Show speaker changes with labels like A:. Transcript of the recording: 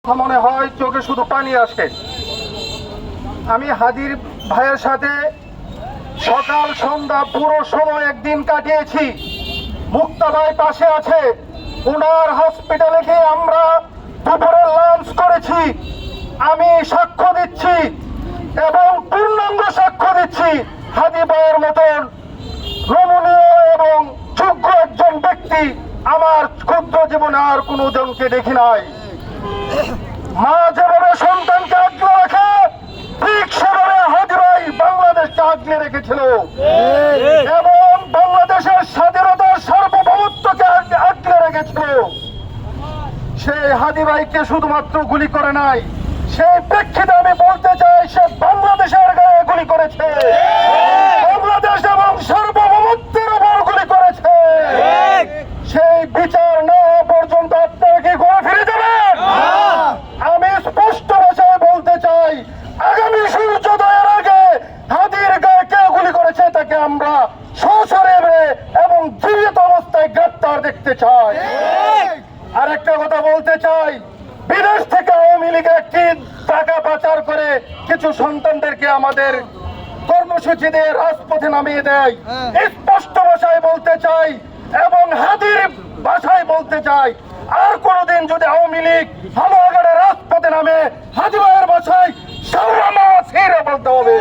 A: মনে হয় চোখে শুধু পানি আসে। আমি হাদির ভাইয়ের সাথে সকাল সন্ধ্যা পুরো সময় একদিন কাটিয়েছি। মুক্তা ভাই পাশে আছে, ওনার হসপিটালে গিয়ে আমরা দুপুরে লাঞ্চ করেছি। আমি সাক্ষ্য দিচ্ছি এবং পূর্ণাঙ্গ সাক্ষ্য দিচ্ছি, হাদি ভাইয়ের মতন নমনীয় এবং যোগ্য একজন ব্যক্তি আমার ক্ষুদ্র জীবনে আর কোনো জনকে দেখি নাই। মা যেভাবে সন্তানকে আগলে রাখে, ঠিক সেভাবে হাদি ভাই বাংলাদেশকে আগলে রেখেছিল এবং বাংলাদেশের স্বাধীনতার সার্বভৌমত্বকে আগলে রেখেছিল। সেই হাদি ভাইকে শুধুমাত্র গুলি করে নাই, সেই প্রেক্ষিতে আমি বলতে চাই সে বাংলাদেশের গায়ে গুলি করেছে, বাংলাদেশ এবং সার্বভৌমত্বের উপর গুলি করেছে। সেই বিচার না হওয়া পর্যন্ত আপনারা কি ঘুরে ফিরে যাবেন? আমি স্পষ্ট ভাষায় বলতে চাই, আগামী সূর্যোদয়ের আগে হাদির গায়ে কে গুলি করেছে তাকে আমরা সশরীরে এবং জীবিত অবস্থায় গ্রেপ্তার দেখতে চাই। আর একটা কথা বলতে চাই, বিদেশ থেকে আওয়ামী লীগের একটি টাকা পাচার করে কিছু সন্তানদেরকে আমাদের কর্মসূচি দিয়ে রাজপথে নামিয়ে দেয়। স্পষ্ট ভাষায় বলতে চাই এবং হাদির ভাষায় বলতে চাই, আর কোনদিন যদি আওয়ামী লীগ হালুয়াঘাটের রাজপথে নামে, হাদি ভাইয়ের ভাষায় সাউরা মাওয়া ছিঁড়ে বলতে হবে।